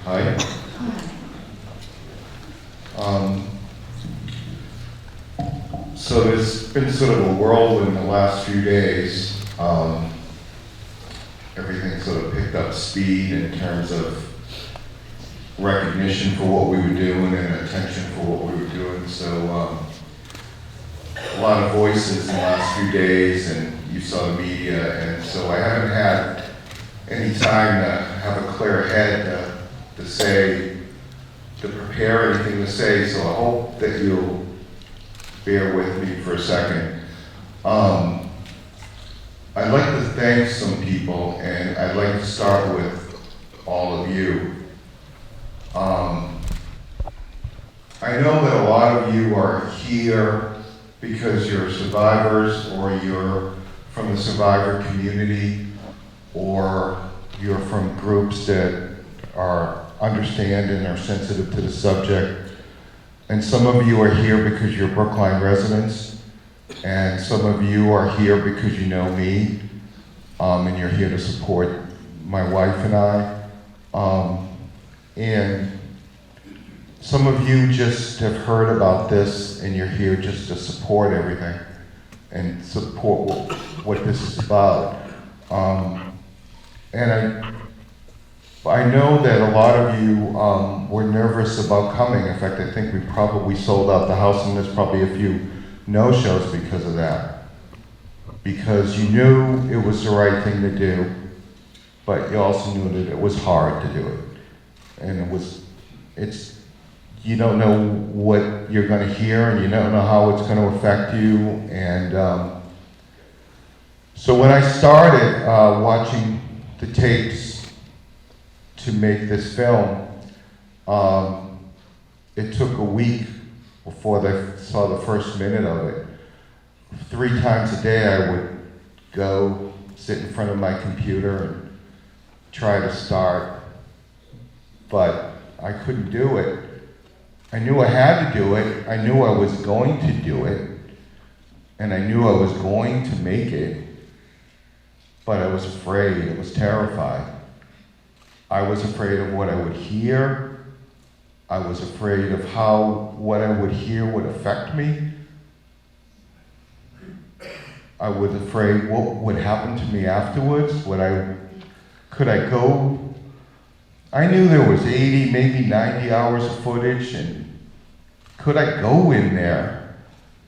Hi. Um, so there's been sort of a whirlwind the last few days. Everything sort of picked up speed in terms of recognition for what we were doing and attention for what we were doing. So a lot of voices in the last few days, and you saw the media, and so I haven't had any time to have a clear head to say, to prepare anything to say, so I hope that you'll bear with me for a second. I'd like to thank some people, and I'd like to start with all of you. I know that a lot of you are here because you're survivors, or you're from the survivor community, or you're from groups that are understand and are sensitive to the subject. And some of you are here because you're Brookline residents, and some of you are here because you know me, and you're here to support my wife and I. And some of you just have heard about this, and you're here just to support everything and support what this is about. And I know that a lot of you were nervous about coming. In fact, I think we probably sold out the house, and there's probably a few no-shows because of that. Because you knew it was the right thing to do, but you also knew that it was hard to do it. And you don't know what you're going to hear, and you don't know how it's going to affect you. And so when I started watching the tapes to make this film, it took a week before they saw the first minute of it. 3 times a day I would go sit in front of my computer and try to start, but I couldn't do it. I knew I had to do it, I knew I was going to do it, and I knew I was going to make it, but I was afraid, I was terrified. I was afraid of what I would hear. I was afraid of how what I would hear would affect me. I was afraid what would happen to me afterwards. Could I go? I knew there was 80, maybe 90 hours of footage, and could I go in there?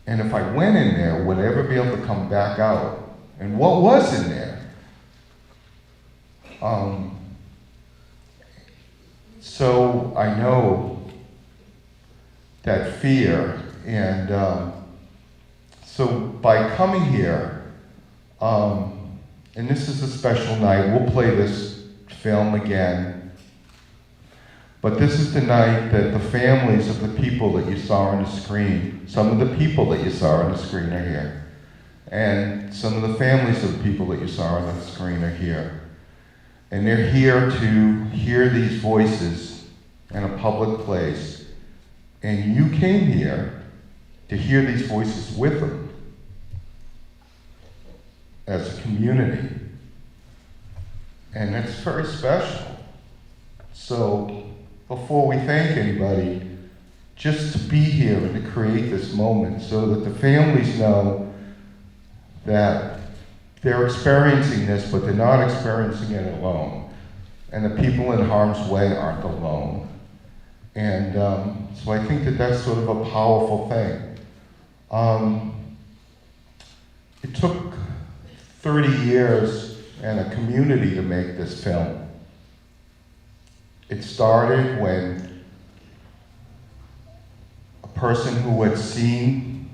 And if I went in there, would I ever be able to come back out? And what was in there? So I know that fear, and so by coming here, and this is a special night, we'll play this film again, but this is the night that the families of the people that you saw on the screen, some of the people that you saw on the screen are here, and some of the families of the people that you saw on the screen are here. And they're here to hear these voices in a public place. And you came here to hear these voices with them as a community. And that's very special. So before we thank anybody, just to be here and to create this moment so that the families know that they're experiencing this, but they're not experiencing it alone. And the people in harm's way aren't alone. And so I think that that's sort of a powerful thing. It took 30 years and a community to make this film. It started when a person who had seen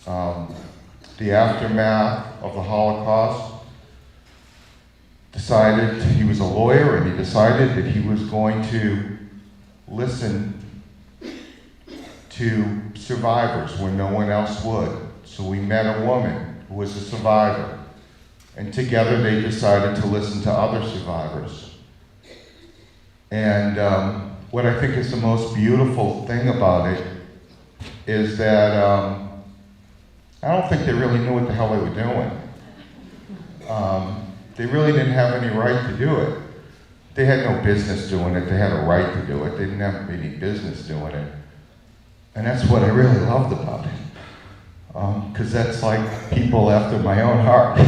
the aftermath of the Holocaust decided, he was a lawyer, and he decided that he was going to listen to survivors when no one else would. So we met a woman who was a survivor, and together they decided to listen to other survivors. And what I think is the most beautiful thing about it is that I don't think they really knew what the hell they were doing. They really didn't have any right to do it. they had no business doing it. They had a right to do it. They didn't have any business doing it. And that's what I really loved about it. Because that's like people after my own heart.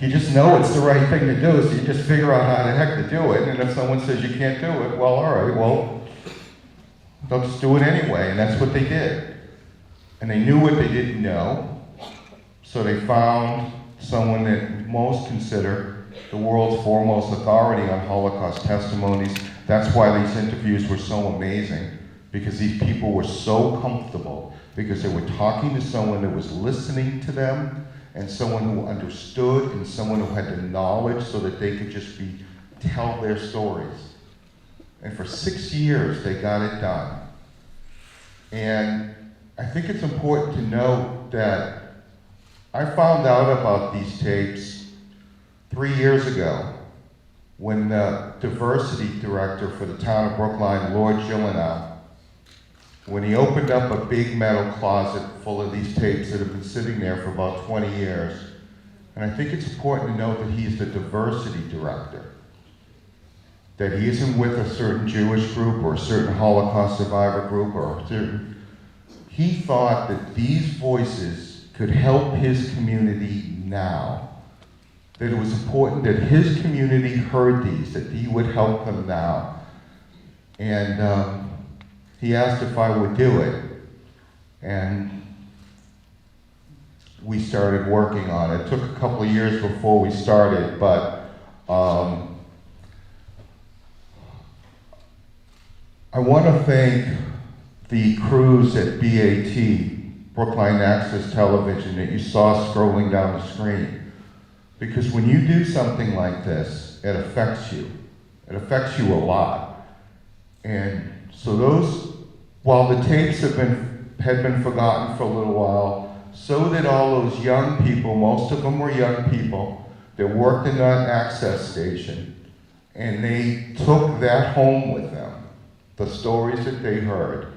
You just know it's the right thing to do, so you just figure out how the heck to do it. And if someone says you can't do it, well, all right, well, they'll just do it anyway. And that's what they did. And they knew what they didn't know, so they found someone that most consider the world's foremost authority on Holocaust testimonies. That's why these interviews were so amazing, because these people were so comfortable, because they were talking to someone that was listening to them, and someone who understood, and someone who had the knowledge so that they could just tell their stories. And for 6 years, they got it done. And I think it's important to note that I found out about these tapes 3 years ago when the diversity director for the town of Brookline, Lord Gillenow, when he opened up a big metal closet full of these tapes that have been sitting there for about 20 years. And I think it's important to note that he's the diversity director, that he isn't with a certain Jewish group or a certain Holocaust survivor group or a certain. He thought that these voices could help his community now, that it was important that his community heard these, that he would help them now. And he asked if I would do it, and we started working on it. It took a couple of years before we started, but I want to thank the crews at BAT, Brookline Access Television, that you saw scrolling down the screen. Because when you do something like this, it affects you. It affects you a lot. And so while the tapes had been forgotten for a little while, so did all those young people, most of them were young people, that worked in that access station, and they took that home with them, the stories that they heard.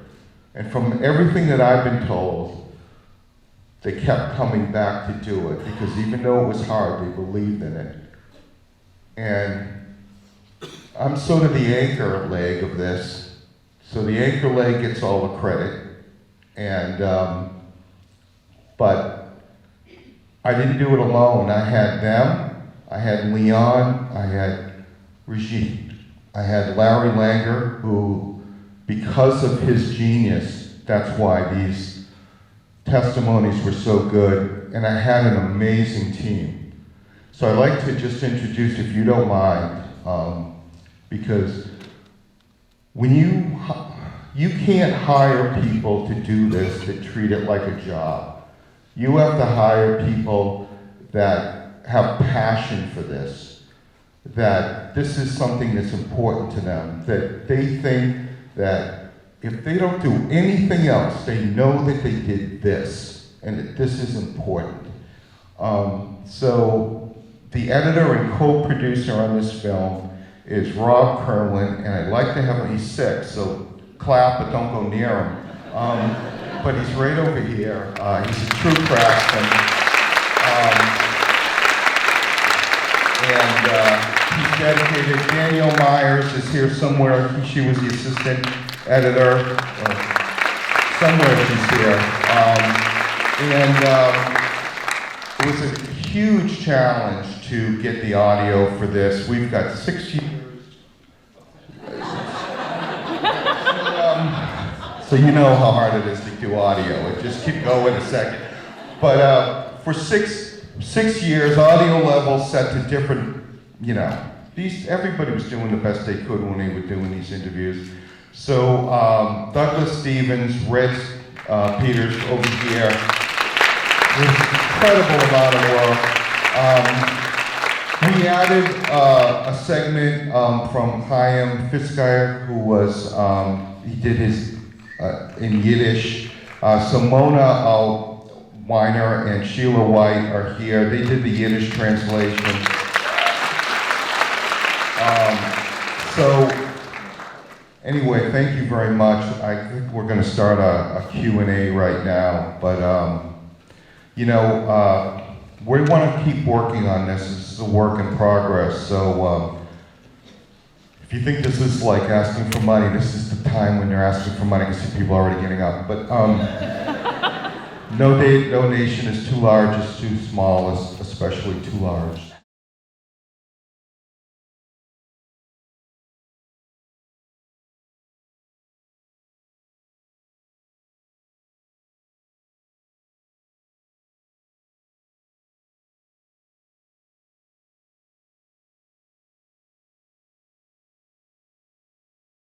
And from everything that I've been told, they kept coming back to do it, because even though it was hard, they believed in it. And I'm sort of the anchor leg of this. So the anchor leg gets all the credit, and but I didn't do it alone. I had them, I had Leon, I had Regine, I had Larry Langer, who, because of his genius, that's why these testimonies were so good, and I had an amazing team. So I'd like to just introduce, if you don't mind, because when you can't hire people to do this, that treat it like a job. You have to hire people that have passion for this, that this is something that's important to them, that they think that if they don't do anything else, they know that they did this, and that this is important. So the editor and co-producer on this film is Rob Kerlin, and I'd like to have him, he's sick, so clap, but don't go near him. But he's right over here. He's a true craftsman. He's dedicated. Danielle Myers is here somewhere. She was the assistant editor. Somewhere she's here. It was a huge challenge to get the audio for this. We've got 6 years. So you know how hard it is to do audio. It just keep going a second. But for six years, audio levels set to different, everybody was doing the best they could when they were doing these interviews. So Douglas Stevens, Red Peters over here, an incredible amount of work. We added a segment from Chaim Fitzgerald, who was, he did his in Yiddish. Simona Weiner and Sheila White are here. They did the Yiddish translation. So anyway, thank you very much. I think we're going to start a Q&A right now, but we want to keep working on this. This is a work in progress. So If you think this is like asking for money, this is the time when you're asking for money because people are already getting up. But no donation is too large, it's too small, especially too large.